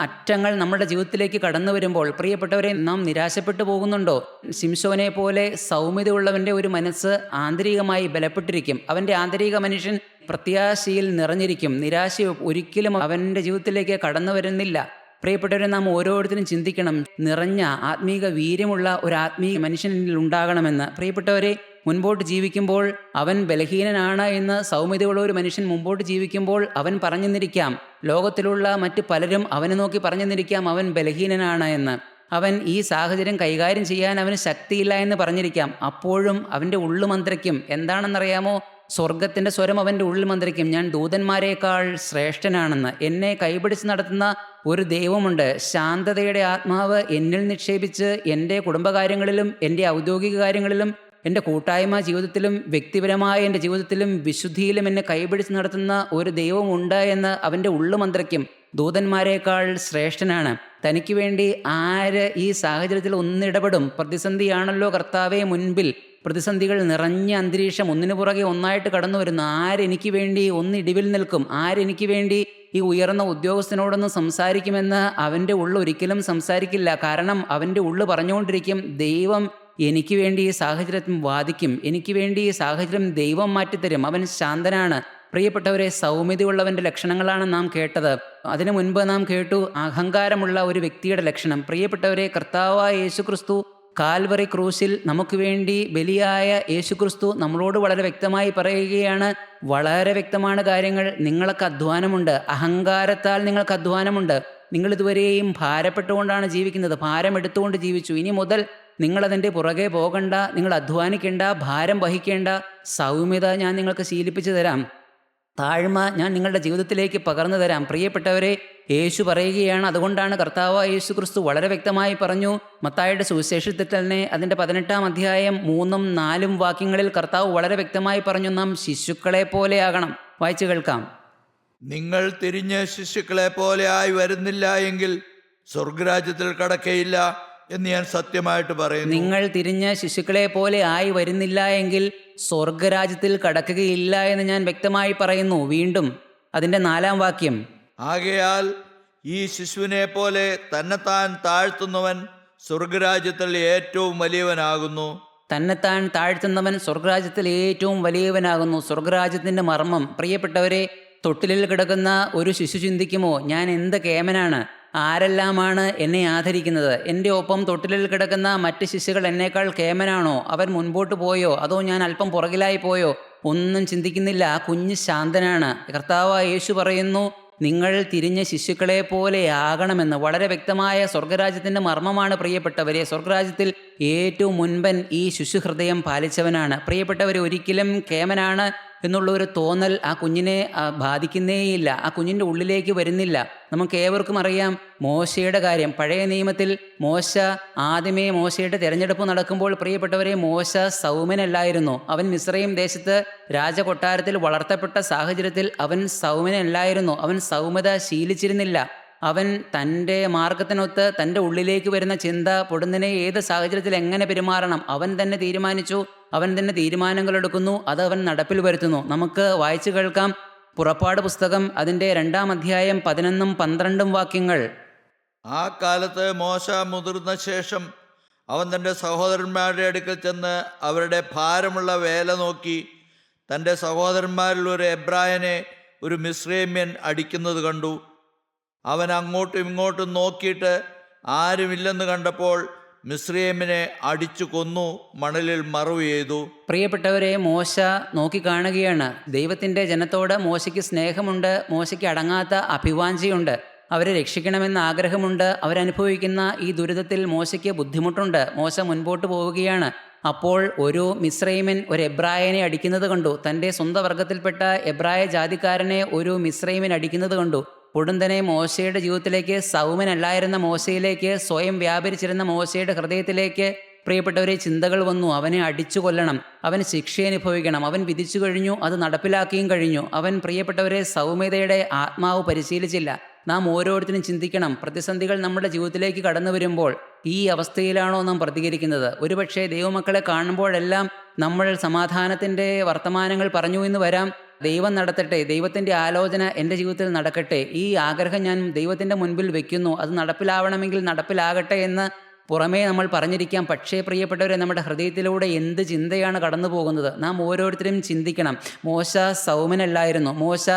അറ്റങ്ങൾ നമ്മുടെ ജീവിതത്തിലേക്ക് കടന്നു വരുമ്പോൾ, പ്രിയപ്പെട്ടവരെ, നാം നിരാശപ്പെട്ടു പോകുന്നുണ്ടോ? ശിംശോനെ പോലെ സൗമ്യതയുള്ളവൻ്റെ ഒരു മനസ്സ് ആന്തരികമായി ബലപ്പെട്ടിരിക്കും. അവൻ്റെ ആന്തരിക മനുഷ്യൻ പ്രത്യാശയിൽ നിറഞ്ഞിരിക്കും. നിരാശ ഒരിക്കലും അവൻ്റെ ജീവിതത്തിലേക്ക് കടന്നു വരുന്നില്ല. പ്രിയപ്പെട്ടവരെ, നാം ഓരോരുത്തരും ചിന്തിക്കണം, നിറഞ്ഞ ആത്മീക വീര്യമുള്ള ഒരു ആത്മീയ മനുഷ്യനിൽ ഉണ്ടാകണമെന്ന്. പ്രിയപ്പെട്ടവരെ, മുൻപോട്ട് ജീവിക്കുമ്പോൾ അവൻ ബലഹീനനാണ് എന്ന് സൗമ്യതയുള്ള ഒരു മനുഷ്യൻ മുമ്പോട്ട് ജീവിക്കുമ്പോൾ അവൻ പറഞ്ഞെന്നിരിക്കാം. ലോകത്തിലുള്ള മറ്റ് പലരും അവനെ നോക്കി പറഞ്ഞെന്നിരിക്കാം അവൻ ബലഹീനനാണ് എന്ന്. അവൻ ഈ സാഹചര്യം കൈകാര്യം ചെയ്യാൻ അവന് ശക്തിയില്ല എന്ന് പറഞ്ഞിരിക്കാം. അപ്പോഴും അവൻ്റെ ഉള്ളു മന്ത്രിക്കും. എന്താണെന്നറിയാമോ? സ്വർഗത്തിൻ്റെ സ്വരം അവൻ്റെ ഉള്ളിൽ മന്ത്രിക്കും, ഞാൻ ദൂതന്മാരെക്കാൾ ശ്രേഷ്ഠനാണെന്ന്. എന്നെ കൈപിടിച്ച് നടത്തുന്ന ഒരു ദൈവമുണ്ട്. ശാന്തതയുടെ ആത്മാവ് എന്നിൽ നിക്ഷേപിച്ച് എൻ്റെ കുടുംബകാര്യങ്ങളിലും എൻ്റെ ഔദ്യോഗിക കാര്യങ്ങളിലും എൻ്റെ കൂട്ടായ്മ ജീവിതത്തിലും വ്യക്തിപരമായ എൻ്റെ ജീവിതത്തിലും വിശുദ്ധിയിലും എന്നെ കൈപിടിച്ച് നടത്തുന്ന ഒരു ദൈവമുണ്ട് എന്ന് അവൻ്റെ ഉള്ളു മന്ത്രിക്കും. ദൂതന്മാരെക്കാൾ ശ്രേഷ്ഠനാണ്. തനിക്ക് വേണ്ടി ആര് ഈ സാഹചര്യത്തിൽ ഒന്നിടപെടും? പ്രതിസന്ധിയാണല്ലോ കർത്താവെ മുൻപിൽ. പ്രതിസന്ധികൾ നിറഞ്ഞ അന്തരീക്ഷം ഒന്നിനു പുറകെ ഒന്നായിട്ട് കടന്നു വരുന്നു. ആരെനിക്ക് വേണ്ടി ഒന്നിടിവിൽ നിൽക്കും? ആരെനിക്ക് വേണ്ടി ഈ ഉയർന്ന ഉദ്യോഗസ്ഥനോടൊന്ന് സംസാരിക്കുമെന്ന് അവൻ്റെ ഉള്ളു ഒരിക്കലും സംസാരിക്കില്ല. കാരണം അവൻ്റെ ഉള്ളു പറഞ്ഞുകൊണ്ടിരിക്കും, ദൈവം എനിക്ക് വേണ്ടി ഈ സാഹചര്യത്തിൽ വാദിക്കും, എനിക്ക് വേണ്ടി ഈ സാഹചര്യം ദൈവം മാറ്റിത്തരും. അവൻ ശാന്തനാണ്. പ്രിയപ്പെട്ടവരെ, സൗമ്യതയുള്ളവൻ്റെ ലക്ഷണങ്ങളാണ് നാം കേട്ടത്. അതിനു മുൻപ് നാം കേട്ടു അഹങ്കാരമുള്ള ഒരു വ്യക്തിയുടെ ലക്ഷണം. പ്രിയപ്പെട്ടവരെ, കർത്താവായ യേശുക്രിസ്തു കാൽവറി ക്രൂശിൽ നമുക്ക് വേണ്ടി ബലിയായ യേശുക്രിസ്തു നമ്മളോട് വളരെ വ്യക്തമായി പറയുകയാണ്, വളരെ വ്യക്തമാണ് കാര്യങ്ങൾ. നിങ്ങൾക്ക് അധ്വാനമുണ്ട്, അഹങ്കാരത്താൽ നിങ്ങൾക്ക് അധ്വാനമുണ്ട്. നിങ്ങളിതുവരെയും ഭാരപ്പെട്ടുകൊണ്ടാണ് ജീവിക്കുന്നത്, ഭാരം എടുത്തുകൊണ്ട് ജീവിച്ചു. ഇനി മുതൽ നിങ്ങളതിൻ്റെ പുറകെ പോകണ്ട, നിങ്ങൾ അധ്വാനിക്കേണ്ട, ഭാരം വഹിക്കേണ്ട. സൗമ്യത ഞാൻ നിങ്ങൾക്ക് ശീലിപ്പിച്ചു തരാം, താഴ്മ ഞാൻ നിങ്ങളുടെ ജീവിതത്തിലേക്ക് പകർന്നു തരാം. പ്രിയപ്പെട്ടവരെ, യേശു പറയുകയാണ്. അതുകൊണ്ടാണ് കർത്താവായ യേശു ക്രിസ്തു വളരെ വ്യക്തമായി പറഞ്ഞു. മത്തായിയുടെ സുവിശേഷത്തിൽ തന്നെ അതിൻ്റെ 18-ാം അധ്യായം 3-4 വാക്യങ്ങളിൽ കർത്താവ് വളരെ വ്യക്തമായി പറഞ്ഞു, നാം ശിശുക്കളെ പോലെ ആകണം. വായിച്ചു കേൾക്കാം. നിങ്ങൾ തിരിഞ്ഞ് ശിശുക്കളെ പോലെ ആയി വരുന്നില്ല എങ്കിൽ സ്വർഗരാജ്യത്തിൽ കടക്കയില്ല എന്ന് ഞാൻ സത്യമായിട്ട് പറയുന്നു. നിങ്ങൾ തിരിഞ്ഞ് ശിശുക്കളെ പോലെ ആയി വരുന്നില്ല എങ്കിൽ സ്വർഗരാജ്യത്തിൽ കടക്കുകയില്ല എന്ന് ഞാൻ വ്യക്തമായി പറയുന്നു. വീണ്ടും അതിൻ്റെ 4-ാം വാക്യം, ആകയാൽ ഈ ശിശുവിനെ പോലെ തന്നെത്താൻ താഴ്ത്തുന്നവൻ സ്വർഗരാജ്യത്തിൽ ഏറ്റവും വലിയവനാകുന്നു. തന്നെത്താൻ താഴ്ത്തുന്നവൻ സ്വർഗരാജ്യത്തിൽ ഏറ്റവും വലിയവനാകുന്നു. സ്വർഗരാജ്യത്തിൻ്റെ മർമ്മം, പ്രിയപ്പെട്ടവരെ, തൊട്ടിലിൽ കിടക്കുന്ന ഒരു ശിശു ചിന്തിക്കുമോ, ഞാൻ എന്ത് കേമനാണ്, ആരെല്ലാമാണ് എന്നെ ആദരിക്കുന്നത്, എൻ്റെ ഒപ്പം തൊട്ടിലിൽ കിടക്കുന്ന മറ്റ് ശിശുക്കൾ എന്നേക്കാൾ കേമനാണോ, അവൻ മുൻപോട്ട് പോയോ, അതോ ഞാൻ അല്പം പുറകിലായി പോയോ, ഒന്നും ചിന്തിക്കുന്നില്ല. ആ കുഞ്ഞ് ശാന്തനാണ്. കർത്താവായ യേശു പറയുന്നു, നിങ്ങൾ തിരിഞ്ഞ ശിശുക്കളെ പോലെ ആകണമെന്ന്. വളരെ വ്യക്തമായ സ്വർഗരാജ്യത്തിൻ്റെ മർമ്മമാണ് പ്രിയപ്പെട്ടവരെ. സ്വർഗരാജ്യത്തിൽ ഏറ്റവും മുൻപൻ ഈ ശിശുഹൃദയം പാലിച്ചവനാണ്. പ്രിയപ്പെട്ടവരെ, ഒരിക്കലും കേമനാണ് എന്നുള്ള ഒരു തോന്നൽ ആ കുഞ്ഞിനെ ബാധിക്കുന്നേയില്ല, ആ കുഞ്ഞിൻ്റെ ഉള്ളിലേക്ക് വരുന്നില്ല. നമുക്ക് ഏവർക്കും അറിയാം മോശയുടെ കാര്യം. പഴയ നിയമത്തിൽ ആദ്യമേ മോശയുടെ തിരഞ്ഞെടുപ്പ് നടക്കുമ്പോൾ പ്രിയപ്പെട്ടവരെ, മോശ സൗമ്യനല്ലായിരുന്നു. അവൻ മിസ്രയീം ദേശത്ത് രാജകൊട്ടാരത്തിൽ വളർത്തപ്പെട്ട സാഹചര്യത്തിൽ അവൻ സൗമ്യനല്ലായിരുന്നു. അവൻ സൗമ്യത ശീലിച്ചിരുന്നില്ല. അവൻ തൻ്റെ മാർഗത്തിനൊത്ത് തൻ്റെ ഉള്ളിലേക്ക് വരുന്ന ചിന്ത, പൊടുന്നനെ ഏത് സാഹചര്യത്തിൽ എങ്ങനെ പെരുമാറണം, അവൻ തന്നെ തീരുമാനിച്ചു. അവൻ തന്നെ തീരുമാനങ്ങൾ എടുക്കുന്നു, അത് അവൻ നടപ്പിൽ വരുത്തുന്നു. നമുക്ക് വായിച്ചു കേൾക്കാം പുറപ്പാട് പുസ്തകം അതിൻ്റെ 2-ാം അധ്യായം 11-12 വാക്യങ്ങൾ. ആ കാലത്ത് മോശ മുതിർന്ന ശേഷം അവൻ തൻ്റെ സഹോദരന്മാരുടെ അടുക്കൽ ചെന്ന് അവരുടെ ഭാരമുള്ള വേല നോക്കി തൻ്റെ സഹോദരന്മാരിൽ ഒരു എബ്രായനെ ഒരു മിസ്രൈമ്യൻ അടിക്കുന്നത് കണ്ടു. അവൻ അങ്ങോട്ടും ഇങ്ങോട്ടും നോക്കിയിട്ട് ആരുമില്ലെന്ന് കണ്ടപ്പോൾ മിസ്രയീമിനെ അടിച്ചു കൊന്നു, മണലിൽ മറവ് ചെയ്തു. പ്രിയപ്പെട്ടവരെ, മോശ നോക്കിക്കാണുകയാണ്. ദൈവത്തിൻ്റെ ജനത്തോട് മോശയ്ക്ക് സ്നേഹമുണ്ട്, മോശയ്ക്ക് അടങ്ങാത്ത അഭിവാഞ്ചയുണ്ട്, അവരെ രക്ഷിക്കണമെന്ന ആഗ്രഹമുണ്ട്. അവരനുഭവിക്കുന്ന ഈ ദുരിതത്തിൽ മോശയ്ക്ക് ബുദ്ധിമുട്ടുണ്ട്. മോശ മുൻപോട്ട് പോവുകയാണ്. അപ്പോൾ ഒരു മിസ്രൈമൻ ഒരു എബ്രായനെ അടിക്കുന്നത് കണ്ടു. തൻ്റെ സ്വന്തം വർഗത്തിൽപ്പെട്ട എബ്രായ ജാതിക്കാരനെ ഒരു മിസ്രൈമൻ അടിക്കുന്നത് കണ്ടു. ഉടൻ മോശയുടെ ജീവിതത്തിലേക്ക്, സൗമ്യനല്ലായിരുന്ന മോശയിലേക്ക്, സ്വയം വ്യാപരിച്ചിരുന്ന മോശയുടെ ഹൃദയത്തിലേക്ക് പ്രിയപ്പെട്ടവരെ ചിന്തകൾ വന്നു. അവനെ അടിച്ചു കൊല്ലണം, അവൻ ശിക്ഷ അനുഭവിക്കണം. അവൻ വിധിച്ചു കഴിഞ്ഞു, അത് നടപ്പിലാക്കിയും കഴിഞ്ഞു. അവൻ പ്രിയപ്പെട്ടവരെ സൗമ്യതയുടെ ആത്മാവ് പരിശീലിച്ചില്ല. നാം ഓരോരുത്തരും ചിന്തിക്കണം, പ്രതിസന്ധികൾ നമ്മുടെ ജീവിതത്തിലേക്ക് കടന്നു വരുമ്പോൾ ഈ അവസ്ഥയിലാണോ നാം പ്രതികരിക്കുന്നത്? ഒരുപക്ഷെ ദൈവമക്കളെ കാണുമ്പോഴെല്ലാം നമ്മൾ സമാധാനത്തിൻ്റെ വർത്തമാനങ്ങൾ പറഞ്ഞു എന്ന് വരാം. ദൈവം നടത്തട്ടെ, ദൈവത്തിൻ്റെ ആലോചന എൻ്റെ ജീവിതത്തിൽ നടക്കട്ടെ, ഈ ആഗ്രഹം ഞാൻ ദൈവത്തിൻ്റെ മുൻപിൽ വെക്കുന്നു, അത് നടപ്പിലാവണമെങ്കിൽ നടപ്പിലാകട്ടെ എന്ന് പുറമേ നമ്മൾ പറഞ്ഞിരിക്കാം. പക്ഷേ പ്രിയപ്പെട്ടവരെ, നമ്മുടെ ഹൃദയത്തിലൂടെ എന്ത് ചിന്തയാണ് കടന്നു പോകുന്നത്? നാം ഓരോരുത്തരും ചിന്തിക്കണം. മോശ സൗമ്യനല്ലായിരുന്നു.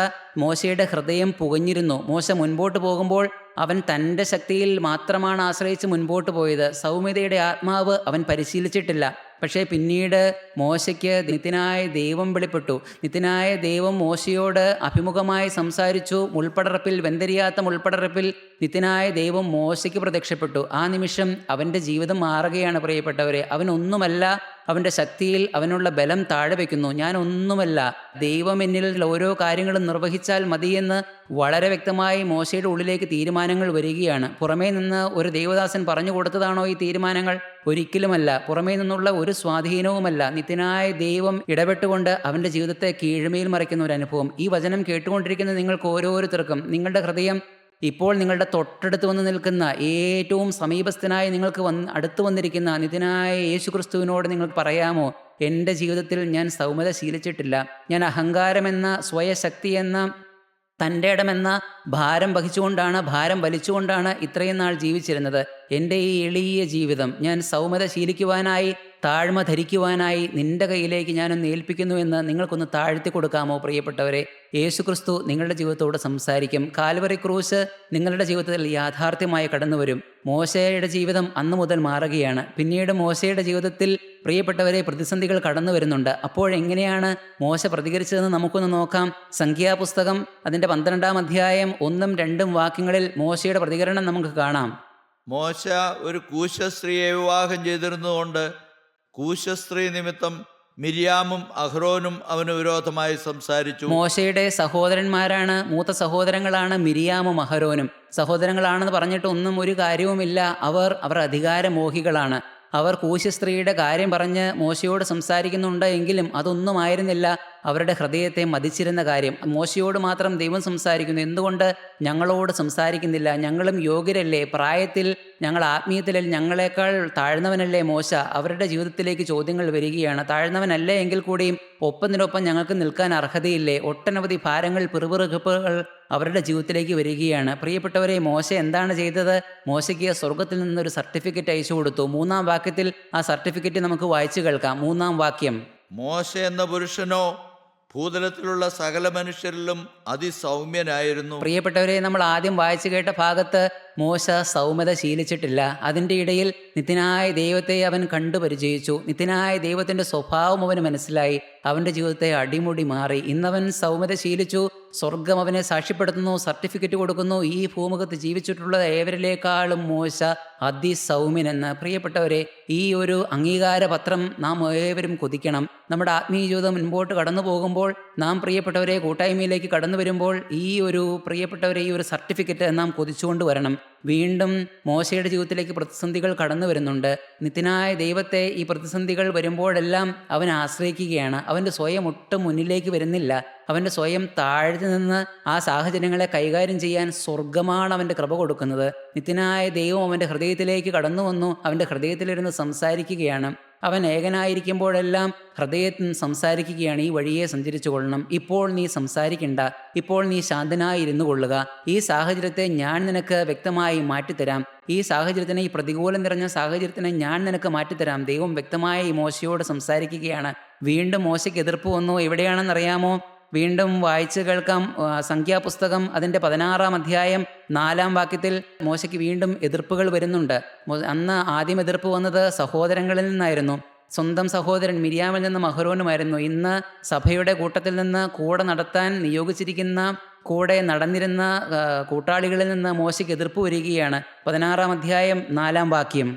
മോശയുടെ ഹൃദയം പുകഞ്ഞിരുന്നു. മോശ മുൻപോട്ട് പോകുമ്പോൾ അവൻ തൻ്റെ ശക്തിയിൽ മാത്രമാണ് ആശ്രയിച്ച് മുൻപോട്ട് പോയത്. സൗമ്യതയുടെ ആത്മാവ് അവൻ പരിശീലിച്ചിട്ടില്ല. പക്ഷേ പിന്നീട് മോശയ്ക്ക് നിത്യനായ ദൈവം വെളിപ്പെട്ടു. നിത്യനായ ദൈവം മോശയോട് അഭിമുഖമായി സംസാരിച്ചു. മുൾപ്പടർപ്പിൽ, വെന്തരിയാത്ത മുൾപ്പടർപ്പിൽ നിത്യനായ ദൈവം മോശയ്ക്ക് പ്രത്യക്ഷപ്പെട്ടു. ആ നിമിഷം അവൻ്റെ ജീവിതം മാറുകയാണ് പ്രിയപ്പെട്ടവരെ. അവനൊന്നുമല്ല, അവൻ്റെ ശക്തിയിൽ അവനുള്ള ബലം താഴെ വയ്ക്കുന്നു. ഞാൻ ഒന്നുമല്ല, ദൈവം എന്നിൽ ഓരോ കാര്യങ്ങളും നിർവഹിച്ചാൽ മതിയെന്ന് വളരെ വ്യക്തമായി മോശയുടെ ഉള്ളിലേക്ക് തീരുമാനങ്ങൾ വരികയാണ്. പുറമേ നിന്ന് ഒരു ദൈവദാസൻ പറഞ്ഞു കൊടുത്തതാണോ ഈ തീരുമാനങ്ങൾ? ഒരിക്കലുമല്ല. പുറമേ നിന്നുള്ള ഒരു സ്വാധീനവുമല്ല. നിത്യനായ ദൈവം ഇടപെട്ടുകൊണ്ട് അവൻ്റെ ജീവിതത്തെ കീഴ്മേൽ മറിക്കുന്ന ഒരു അനുഭവം. ഈ വചനം കേട്ടുകൊണ്ടിരിക്കുന്ന നിങ്ങൾക്ക് ഓരോരുത്തർക്കും നിങ്ങളുടെ ഹൃദയം ഇപ്പോൾ നിങ്ങളുടെ തൊട്ടടുത്ത് വന്ന് നിൽക്കുന്ന, ഏറ്റവും സമീപസ്ഥനായി നിങ്ങൾക്ക് അടുത്ത് വന്നിരിക്കുന്ന നിത്യനായ യേശുക്രിസ്തുവിനോട് നിങ്ങൾക്ക് പറയാമോ, എൻ്റെ ജീവിതത്തിൽ ഞാൻ സൗമ്യത ശീലിച്ചിട്ടില്ല. ഞാൻ അഹങ്കാരമെന്ന, സ്വയശക്തി എന്ന, തൻ്റെ ഇടമെന്ന ഭാരം വലിച്ചുകൊണ്ടാണ് ഇത്രയും നാൾ ജീവിച്ചിരുന്നത്. എൻ്റെ ഈ എളിയ ജീവിതം ഞാൻ സൗമ്യത ശീലിക്കുവാനായി, താഴ്മ ധരിക്കുവാനായി നിൻ്റെ കയ്യിലേക്ക് ഞാനൊന്ന് ഏൽപ്പിക്കുന്നു എന്ന് നിങ്ങൾക്കൊന്ന് താഴ്ത്തി കൊടുക്കാമോ പ്രിയപ്പെട്ടവരെ? യേശുക്രിസ്തു നിങ്ങളുടെ ജീവിതത്തോട് സംസാരിക്കും. കാൽവറി ക്രൂശ് നിങ്ങളുടെ ജീവിതത്തിൽ യാഥാർത്ഥ്യമായി കടന്നു വരും. മോശയുടെ ജീവിതം അന്നു മുതൽ മാറുകയാണ്. പിന്നീട് മോശയുടെ ജീവിതത്തിൽ പ്രിയപ്പെട്ടവരെ പ്രതിസന്ധികൾ കടന്നു വരുന്നുണ്ട്. അപ്പോഴെങ്ങനെയാണ് മോശ പ്രതികരിച്ചതെന്ന് നമുക്കൊന്ന് നോക്കാം. സംഖ്യാപുസ്തകം അതിൻ്റെ 12-ാം അധ്യായം 1-2 വാക്യങ്ങളിൽ മോശയുടെ പ്രതികരണം നമുക്ക് കാണാം. മോശ ഒരു കൂശസ്ത്രീയെ വിവാഹം ചെയ്തിരുന്നതുകൊണ്ട് കൂശസ്ത്രീ നിമിത്തം മിര്യാമും അഹ്റോനും അവന് വിരോധമായി സംസാരിച്ചു. മോശയുടെ സഹോദരന്മാരാണ്, മൂത്ത സഹോദരങ്ങളാണ് മിര്യാമും അഹ്റോനും. സഹോദരങ്ങളാണെന്ന് പറഞ്ഞിട്ട് ഒന്നും ഒരു കാര്യവുമില്ല. അവർ അധികാരമോഹികളാണ്. അവർ കൂശസ്ത്രീയുടെ കാര്യം പറഞ്ഞ് മോശയോട് സംസാരിക്കുന്നുണ്ട് എങ്കിലും അതൊന്നും ആയിരുന്നില്ല അവരുടെ ഹൃദയത്തെ മതിച്ചിരുന്ന കാര്യം. മോശയോട് മാത്രം ദൈവം സംസാരിക്കുന്നു, എന്തുകൊണ്ട് ഞങ്ങളോട് സംസാരിക്കുന്നില്ല? ഞങ്ങളും യോഗ്യരല്ലേ? പ്രായത്തിൽ, ഞങ്ങൾ ആത്മീയത്തിൽ ഞങ്ങളെക്കാൾ താഴ്ന്നവനല്ലേ മോശ? അവരുടെ ജീവിതത്തിലേക്ക് ചോദ്യങ്ങൾ വരികയാണ്. താഴ്ന്നവനല്ലേ എങ്കിൽ കൂടിയും ഒപ്പത്തിനൊപ്പം ഞങ്ങൾക്ക് നിൽക്കാൻ അർഹതയില്ലേ? ഒട്ടനവധി ഭാരങ്ങൾ, പിറുപിറുപ്പുകൾ അവരുടെ ജീവിതത്തിലേക്ക് വരികയാണ്. പ്രിയപ്പെട്ടവരെ, മോശ എന്താണ് ചെയ്തത്? മോശയ്ക്ക് സ്വർഗത്തിൽ നിന്നൊരു സർട്ടിഫിക്കറ്റ് അയച്ചു കൊടുത്തു. 3-ാം വാക്യത്തിൽ ആ സർട്ടിഫിക്കറ്റ് നമുക്ക് വായിച്ചു കേൾക്കാം. 3-ാം വാക്യം: മോശ എന്ന പുരുഷനോ ഭൂതലത്തിലുള്ള സകല മനുഷ്യരിലും അതിസൗമ്യനായിരുന്നു. പ്രിയപ്പെട്ടവരെ, നമ്മൾ ആദ്യം വായിച്ചു കേട്ട ഭാഗത്ത് മോശ സൗമ്യത ശീലിച്ചിട്ടില്ല. അതിൻ്റെ ഇടയിൽ നിത്യനായ ദൈവത്തെ അവൻ കണ്ടു പരിചയിച്ചു. നിത്യനായ ദൈവത്തിൻ്റെ സ്വഭാവം അവന് മനസ്സിലായി. അവൻ്റെ ജീവിതത്തെ അടിമുടി മാറി. ഇന്നവൻ സൗമ്യത ശീലിച്ചു. സ്വർഗം അവനെ സാക്ഷ്യപ്പെടുത്തുന്നു, സർട്ടിഫിക്കറ്റ് കൊടുക്കുന്നു. ഈ ഭൂമുഖത്ത് ജീവിച്ചിട്ടുള്ള ഏവരിലേക്കാളും മോശ അതിസൗമ്യനെന്ന്. പ്രിയപ്പെട്ടവരെ, ഈ ഒരു അംഗീകാര പത്രം നാം ഏവരും കൊതിക്കണം. നമ്മുടെ ആത്മീയ ജീവിതം മുൻപോട്ട് കടന്നു പോകുമ്പോൾ, നാം പ്രിയപ്പെട്ടവരെ കൂട്ടായ്മയിലേക്ക് കടന്നു വരുമ്പോൾ ഈ ഒരു സർട്ടിഫിക്കറ്റ് നാം കൊതിച്ചുകൊണ്ട് വരണം. വീണ്ടും മോശയുടെ ജീവിതത്തിലേക്ക് പ്രതിസന്ധികൾ കടന്നു വരുന്നുണ്ട്. നിത്യനായ ദൈവത്തെ ഈ പ്രതിസന്ധികൾ വരുമ്പോഴെല്ലാം അവൻ ആശ്രയിക്കുകയാണ്. അവൻ്റെ സ്വയം ഒട്ടും മുന്നിലേക്ക് വരുന്നില്ല. അവൻ്റെ സ്വയം താഴ്ത്തി നിന്ന് ആ സാഹചര്യങ്ങളെ കൈകാര്യം ചെയ്യാൻ സ്വർഗമാണ് അവൻ്റെ കൃപ കൊടുക്കുന്നത്. നിത്യനായ ദൈവം അവൻ്റെ ഹൃദയത്തിലേക്ക് കടന്നു വന്നു. അവൻ്റെ ഹൃദയത്തിലിരുന്ന് സംസാരിക്കുകയാണ്. അവൻ ഏകനായിരിക്കുമ്പോഴെല്ലാം ഹൃദയത്തിൽ സംസാരിക്കുകയാണ്. ഈ വഴിയെ സഞ്ചരിച്ചു കൊള്ളണം. ഇപ്പോൾ നീ സംസാരിക്കണ്ട. ഇപ്പോൾ നീ ശാന്തനായി ഇരുന്നു കൊള്ളുക. ഈ സാഹചര്യത്തെ ഞാൻ നിനക്ക് വ്യക്തമായി മാറ്റിത്തരാം. ഈ പ്രതികൂലം നിറഞ്ഞ സാഹചര്യത്തിനെ ഞാൻ നിനക്ക് മാറ്റിത്തരാം. ദൈവം വ്യക്തമായി മോശയോട് സംസാരിക്കുകയാണ്. വീണ്ടും മോശയ്ക്ക് എതിർപ്പ് വന്നു. എവിടെയാണെന്നറിയാമോ? വീണ്ടും വായിച്ചു കേൾക്കാം. സംഖ്യാപുസ്തകം അതിൻ്റെ 16-ാം അധ്യായം 4-ാം വാക്യത്തിൽ മോശയ്ക്ക് വീണ്ടും എതിർപ്പുകൾ വരുന്നുണ്ട്. അന്ന് ആദ്യം എതിർപ്പ് വന്നത് സഹോദരങ്ങളിൽ നിന്നായിരുന്നു. സ്വന്തം സഹോദരൻ മിര്യാമിൽ നിന്നും അഹരോനുമായിരുന്നു. ഇന്ന് സഭയുടെ കൂട്ടത്തിൽ നിന്ന് കൂടെ നടത്താൻ നിയോഗിച്ചിരിക്കുന്ന, കൂടെ നടന്നിരുന്ന കൂട്ടാളികളിൽ നിന്ന് മോശയ്ക്ക് എതിർപ്പ് വരികയാണ്. 16-ാം അധ്യായം 4-ാം വാക്യം.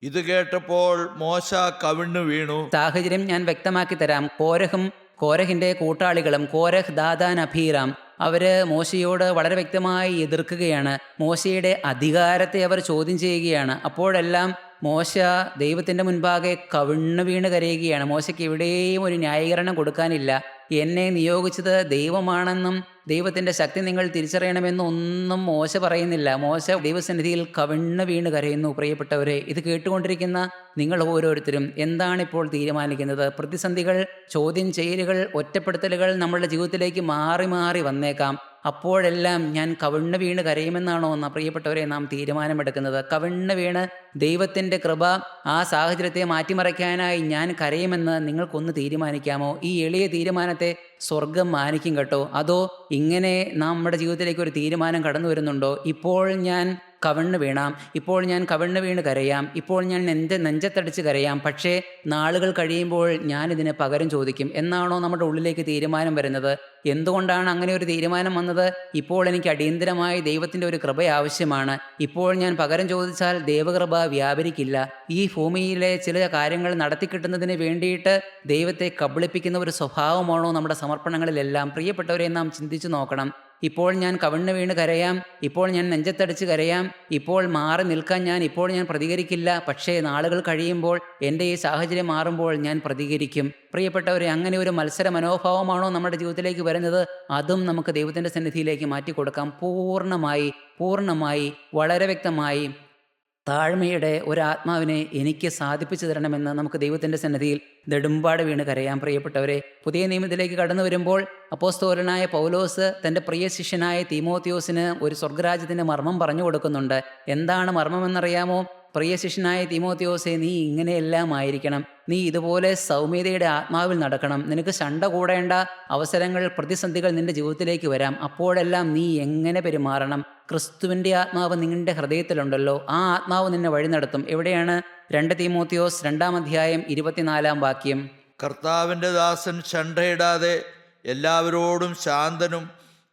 ഇത് കേട്ടപ്പോൾ മോശ കവിണ്ണു വീണു. സാഹചര്യം ഞാൻ വ്യക്തമാക്കി തരാം. കോരഹിൻ്റെ കൂട്ടാളികളും, കോരഹ്, ദാദാൻ, അബീറാം, അവര് മോശയോട് വളരെ വ്യക്തമായി എതിർക്കുകയാണ്. മോശയുടെ അധികാരത്തെ അവർ ചോദ്യം ചെയ്യുകയാണ്. അപ്പോഴെല്ലാം മോശ ദൈവത്തിൻ്റെ മുൻപാകെ കവിണ്ണു വീണ് കരയുകയാണ്. മോശയ്ക്ക് എവിടെയും ഒരു ന്യായീകരണം കൊടുക്കാനില്ല. എന്നെ നിയോഗിച്ചത് ദൈവമാണെന്നും ദൈവത്തിൻ്റെ ശക്തി നിങ്ങൾ തിരിച്ചറിയണമെന്നും ഒന്നും മോശ പറയുന്നില്ല. മോശ ദൈവസന്നിധിയിൽ കവിണ്ണു വീണ് കരയുന്നു. പ്രിയപ്പെട്ടവരെ, ഇത് കേട്ടുകൊണ്ടിരിക്കുന്ന നിങ്ങൾ ഓരോരുത്തരും എന്താണിപ്പോൾ തീരുമാനിക്കുന്നത്? പ്രതിസന്ധികൾ, ചോദ്യം ചെയ്യലുകൾ, ഒറ്റപ്പെടുത്തലുകൾ നമ്മളുടെ ജീവിതത്തിലേക്ക് മാറി മാറി വന്നേക്കാം. അപ്പോഴെല്ലാം ഞാൻ കവിണ്ണു വീണ് കരയുമെന്നാണോ എന്ന് പ്രിയപ്പെട്ടവരെ നാം തീരുമാനമെടുക്കുന്നത്? കവിണ്ണു വീണ് ദൈവത്തിൻ്റെ കൃപ ആ സാഹചര്യത്തെ മാറ്റിമറിക്കാനായി ഞാൻ കരയുമെന്ന് നിങ്ങൾക്കൊന്ന് തീരുമാനിക്കാമോ? ഈ എളിയ തീരുമാനത്തെ സ്വർഗം മാനിക്കും കേട്ടോ. അതോ ഇങ്ങനെ നമ്മുടെ ജീവിതത്തിലേക്ക് ഒരു തീരുമാനം കടന്നു വരുന്നുണ്ടോ? ഇപ്പോൾ ഞാൻ കവിണ്ണു വീണാം, ഇപ്പോൾ ഞാൻ കവിണ്ണു വീണ് കരയാം, ഇപ്പോൾ ഞാൻ നെഞ്ചത്തടിച്ച് കരയാം, പക്ഷേ നാളുകൾ കഴിയുമ്പോൾ ഞാനിതിന് പകരം ചോദിക്കും എന്നാണോ നമ്മുടെ ഉള്ളിലേക്ക് തീരുമാനം വരുന്നത്? എന്തുകൊണ്ടാണ് അങ്ങനെ ഒരു തീരുമാനം വന്നത്? ഇപ്പോൾ എനിക്ക് അടിയന്തരമായി ദൈവത്തിൻ്റെ ഒരു കൃപ ആവശ്യമാണ്. ഇപ്പോൾ ഞാൻ പകരം ചോദിച്ചാൽ ദൈവകൃപ വ്യാപരിക്കില്ല. ഈ ഭൂമിയിലെ ചില കാര്യങ്ങൾ നടത്തിക്കിട്ടുന്നതിന് വേണ്ടിയിട്ട് ദൈവത്തെ കബളിപ്പിക്കുന്ന ഒരു സ്വഭാവമാണോ നമ്മുടെ സമർപ്പണങ്ങളിലെല്ലാം? പ്രിയപ്പെട്ടവരെ, നാം ചിന്തിച്ചു നോക്കണം. ഇപ്പോൾ ഞാൻ കവിണ്ണു വീണ് കരയാം, ഇപ്പോൾ ഞാൻ നെഞ്ചത്തടിച്ച് കരയാം, ഇപ്പോൾ മാറി നിൽക്കാൻ ഇപ്പോൾ ഞാൻ പ്രതികരിക്കില്ല, പക്ഷേ നാളുകൾ കഴിയുമ്പോൾ എൻ്റെ ഈ സാഹചര്യം മാറുമ്പോൾ ഞാൻ പ്രതികരിക്കും. പ്രിയപ്പെട്ടവരെ, അങ്ങനെ ഒരു മത്സര മനോഭാവമാണോ നമ്മുടെ ജീവിതത്തിലേക്ക് വരുന്നത്? അതും നമുക്ക് ദൈവത്തിൻ്റെ സന്നിധിയിലേക്ക് മാറ്റിക്കൊടുക്കാം. പൂർണ്ണമായി വളരെ വ്യക്തമായി താഴ്മയുടെ ഒരാത്മാവിനെ എനിക്ക് സാധിപ്പിച്ചു തരണമെന്ന് നമുക്ക് ദൈവത്തിൻ്റെ സന്നിധിയിൽ നെടുമ്പാട് വീണ് കരയാം. പ്രിയപ്പെട്ടവരെ, പുതിയ നിയമത്തിലേക്ക് കടന്നു വരുമ്പോൾ അപ്പോസ്തലനായ പൗലോസ് തൻ്റെ പ്രിയ ശിഷ്യനായ തീമോത്തിയോസിന് ഒരു സ്വർഗരാജ്യത്തിൻ്റെ മർമ്മം പറഞ്ഞു കൊടുക്കുന്നുണ്ട്. എന്താണ് മർമ്മമെന്നറിയാമോ? പ്രിയ ശിഷ്യനായ തീമോത്തിയോസെ, നീ ഇങ്ങനെയെല്ലാം ആയിരിക്കണം. നീ ഇതുപോലെ സൗമ്യതയുടെ ആത്മാവിൽ നടക്കണം. നിനക്ക് ശണ്ട കൂടേണ്ട അവസരങ്ങൾ, പ്രതിസന്ധികൾ നിന്റെ ജീവിതത്തിലേക്ക് വരാം. അപ്പോഴെല്ലാം നീ എങ്ങനെ പെരുമാറണം? ക്രിസ്തുവിൻ്റെ ആത്മാവ് നിങ്ങളുടെ ഹൃദയത്തിലുണ്ടല്ലോ. ആ ആത്മാവ് നിന്നെ വഴി നടത്തും. എവിടെയാണ്? 2 തീമോത്തിയോസ് 2-ാം അധ്യായം 24-ാം വാക്യം. കർത്താവിൻ്റെ ദാസൻ ശണ്ടയിടാതെ എല്ലാവരോടും ശാന്തനും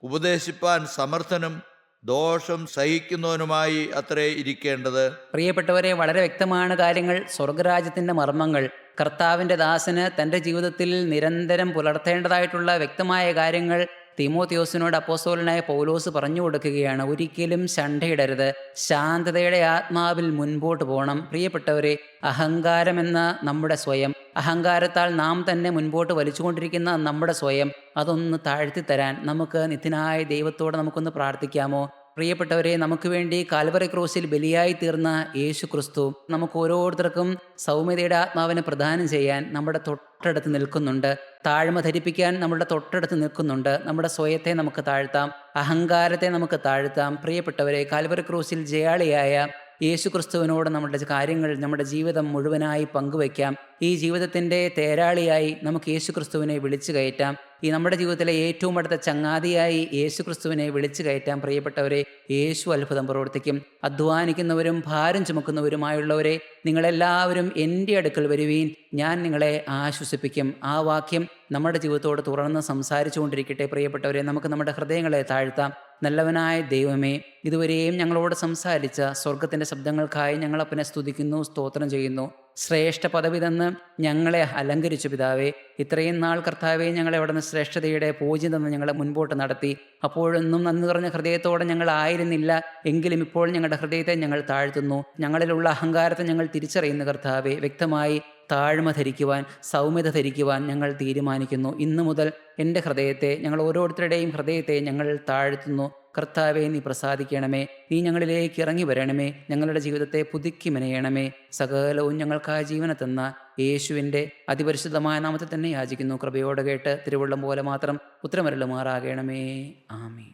ഉപദേശിപ്പാൻ സമർത്ഥനും ദോഷം സഹിക്കുന്നവനുമായി അത്രേ ഇരിക്കേണ്ടത്. പ്രിയപ്പെട്ടവരെ, വളരെ വ്യക്തമാണ് കാര്യങ്ങൾ. സ്വർഗരാജ്യത്തിൻ്റെ മർമ്മങ്ങൾ കർത്താവിൻ്റെ ദാസന് തൻ്റെ ജീവിതത്തിൽ നിരന്തരം പുലർത്തേണ്ടതായിട്ടുള്ള വ്യക്തമായ കാര്യങ്ങൾ തീമോത്തിയോസിനോട് അപ്പോസ്തലനായ പൗലോസ് പറഞ്ഞു കൊടുക്കുകയാണ്. ഒരിക്കലും ശണ്ടയിടരുത്. ശാന്തതയുടെ ആത്മാവിൽ മുൻപോട്ട് പോകണം. പ്രിയപ്പെട്ടവരെ, അഹങ്കാരമെന്ന നമ്മുടെ സ്വയം, അഹങ്കാരത്താൽ നാം തന്നെ മുൻപോട്ട് വലിച്ചുകൊണ്ടിരിക്കുന്ന നമ്മുടെ സ്വയം, അതൊന്ന് താഴ്ത്തിത്തരാൻ നമുക്ക് നിത്യനായ ദൈവത്തോട് നമുക്കൊന്ന് പ്രാർത്ഥിക്കാമോ? പ്രിയപ്പെട്ടവരെ, നമുക്ക് വേണ്ടി കാൽവറി ക്രൂസിൽ ബലിയായി തീർന്ന യേശു ക്രിസ്തു നമുക്ക് ഓരോരുത്തർക്കും സൗമ്യതയുടെ ആത്മാവിനെ പ്രദാനം ചെയ്യാൻ നമ്മുടെ തൊട്ടടുത്ത് നിൽക്കുന്നുണ്ട്. താഴ്മ ധരിപ്പിക്കാൻ നമ്മുടെ തൊട്ടടുത്ത് നിൽക്കുന്നുണ്ട്. നമ്മുടെ സ്വയത്തെ നമുക്ക് താഴ്ത്താം, അഹങ്കാരത്തെ നമുക്ക് താഴ്ത്താം. പ്രിയപ്പെട്ടവരെ, കാൽവറി ക്രൂസിൽ ജയാളിയായ യേശു ക്രിസ്തുവിനോട് നമ്മുടെ കാര്യങ്ങൾ, നമ്മുടെ ജീവിതം മുഴുവനായി പങ്കുവയ്ക്കാം. ഈ ജീവിതത്തിൻ്റെ തേരാളിയായി നമുക്ക് യേശു ക്രിസ്തുവിനെ വിളിച്ചു കയറ്റാം. ഈ നമ്മുടെ ജീവിതത്തിലെ ഏറ്റവും അടുത്ത ചങ്ങാതിയായി യേശു ക്രിസ്തുവിനെ വിളിച്ചു കയറ്റാൻ പ്രിയപ്പെട്ടവരെ യേശു അത്ഭുതം പ്രവർത്തിക്കും. അധ്വാനിക്കുന്നവരും ഭാരം ചുമക്കുന്നവരുമായുള്ളവരെ നിങ്ങളെല്ലാവരും എൻ്റെ അടുക്കൽ വരുവീൻ, ഞാൻ നിങ്ങളെ ആശ്വസിപ്പിക്കും. ആ വാക്യം നമ്മുടെ ജീവിതത്തോട് തുറന്ന് സംസാരിച്ചു കൊണ്ടിരിക്കട്ടെ. പ്രിയപ്പെട്ടവരെ, നമുക്ക് നമ്മുടെ ഹൃദയങ്ങളെ താഴ്ത്താം. നല്ലവനായ ദൈവമേ, ഇതുവരെയും ഞങ്ങളോട് സംസാരിച്ച സ്വർഗത്തിൻ്റെ ശബ്ദങ്ങൾക്കായി ഞങ്ങളപ്പനെ സ്തുതിക്കുന്നു, സ്തോത്രം ചെയ്യുന്നു. ശ്രേഷ്ഠ പദവി തന്ന് ഞങ്ങളെ അലങ്കരിച്ചു പിതാവേ. ഇത്രയും നാൾ കർത്താവെ ഞങ്ങളെ അവിടെ നിന്ന് ശ്രേഷ്ഠതയുടെ പൂജ്യം തന്ന് ഞങ്ങളെ മുൻപോട്ട് നടത്തി. അപ്പോഴൊന്നും നന്ദി നിറഞ്ഞ ഹൃദയത്തോടെ ഞങ്ങളായിരുന്നില്ല. എങ്കിലും ഇപ്പോൾ ഞങ്ങളുടെ ഹൃദയത്തെ ഞങ്ങൾ താഴ്ത്തുന്നു. ഞങ്ങളിലുള്ള അഹങ്കാരത്തെ ഞങ്ങൾ തിരിച്ചറിയുന്നു കർത്താവെ. വ്യക്തമായി താഴ്മ ധരിക്കുവാൻ, സൗമ്യത ധരിക്കുവാൻ ഞങ്ങൾ തീരുമാനിക്കുന്നു. ഇന്നു മുതൽ എൻ്റെ ഹൃദയത്തെ, ഞങ്ങൾ ഓരോരുത്തരുടെയും ഹൃദയത്തെ ഞങ്ങൾ താഴ്ത്തുന്നു. കർത്താവെ, നീ പ്രസാദിക്കണമേ. നീ ഞങ്ങളിലേക്ക് ഇറങ്ങി വരണമേ. ഞങ്ങളുടെ ജീവിതത്തെ പുതുക്കി മെനയണമേ. സകലവും ഞങ്ങൾക്കായി ജീവനെ തന്ന യേശുവിൻ്റെ അതിപരിശുദ്ധമായ നാമത്തിൽ തന്നെ യാചിക്കുന്നു. കൃപയോടെ കേട്ട് തിരുവുള്ളം പോലെ മാത്രം ഉത്തരമരുളുമാറാകണമേ. ആമീൻ.